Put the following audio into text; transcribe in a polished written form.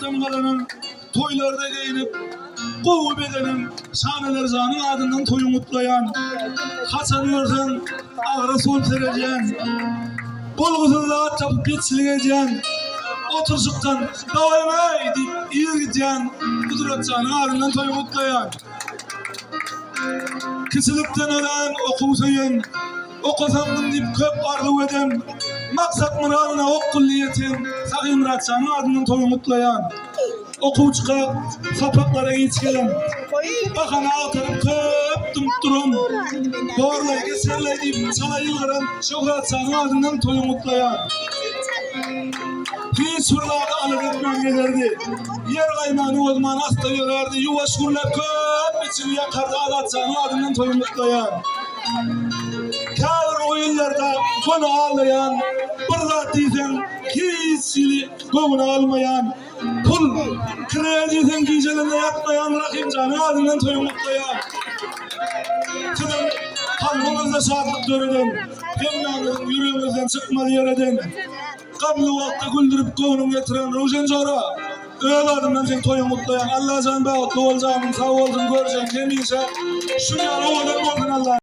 Uşaktan kalanın toylarda giyinip kovu bedenin şaneler zanın adından toyu mutlayan, kaçanıyorsan ağrı sol sereceğin, bolgusunda at çapıp geçsileceğin, oturuşuktan davayma deyip iyi gideceğin, kudret zanın adından toyu mutlayan, kisilikten ölen okusayan, okusamdım deyip köp arzu eden, maksat muradına ok kulliyetin, Sahi Murat zanın adından toyu mutlayan, okuçka sapaklara geçken, bakana atarıp köp durun, doğrulayı keserler deyip sana yılgıran Şöhret zanın adından toyu mutlayan, hiç hırlarda alıp etmen gelirdi, yer kaymağını ozman hasta görerdi, yuva şurlar köp içini yakardı Alat zanın adından toyu mutlayan, kâr oyunlarda konu ağlayan, burada diysen hiç konu almayan, pul kredi gecelerinde yatmayan Rahim canı adından toyu mutlayan, kızım kalbimizde şartlık göreden, peygamberin yüreğimizden çıkmadı yereden, kablı vakti güldürüp kovunum getiren Rujen Zora, öyle adından sen toyu mutlayan, Allah can bağıtlı olacağım, sağ olsun göreceğim, yeminse şu yar oğlum olsun Allah.